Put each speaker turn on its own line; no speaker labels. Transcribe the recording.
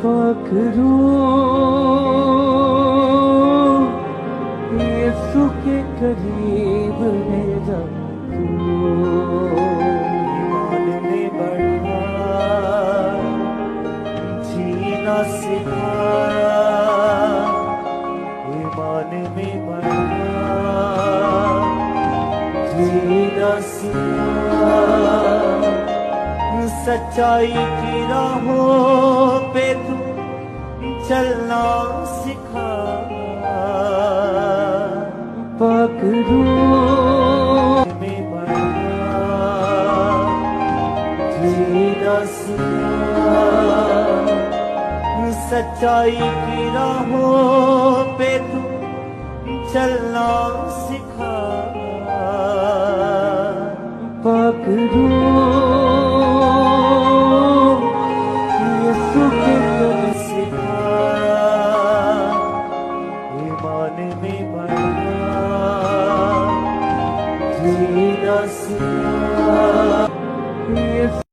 पकड़ूं यीशु के करीब ले जा तू। ईमान में बढ़ा जीना सिखा, ईमान में बढ़ा जीना सिखा, सच्चाई की राहों पे तू चलना सिखा। पकड़ूं में बढ़ा जीना सिखा, सच्चाई की राहों पे तू चलना सिखा। पकड़ूं यीशु के करीब सिखा, ईमान में बढ़ा जीना सिखा।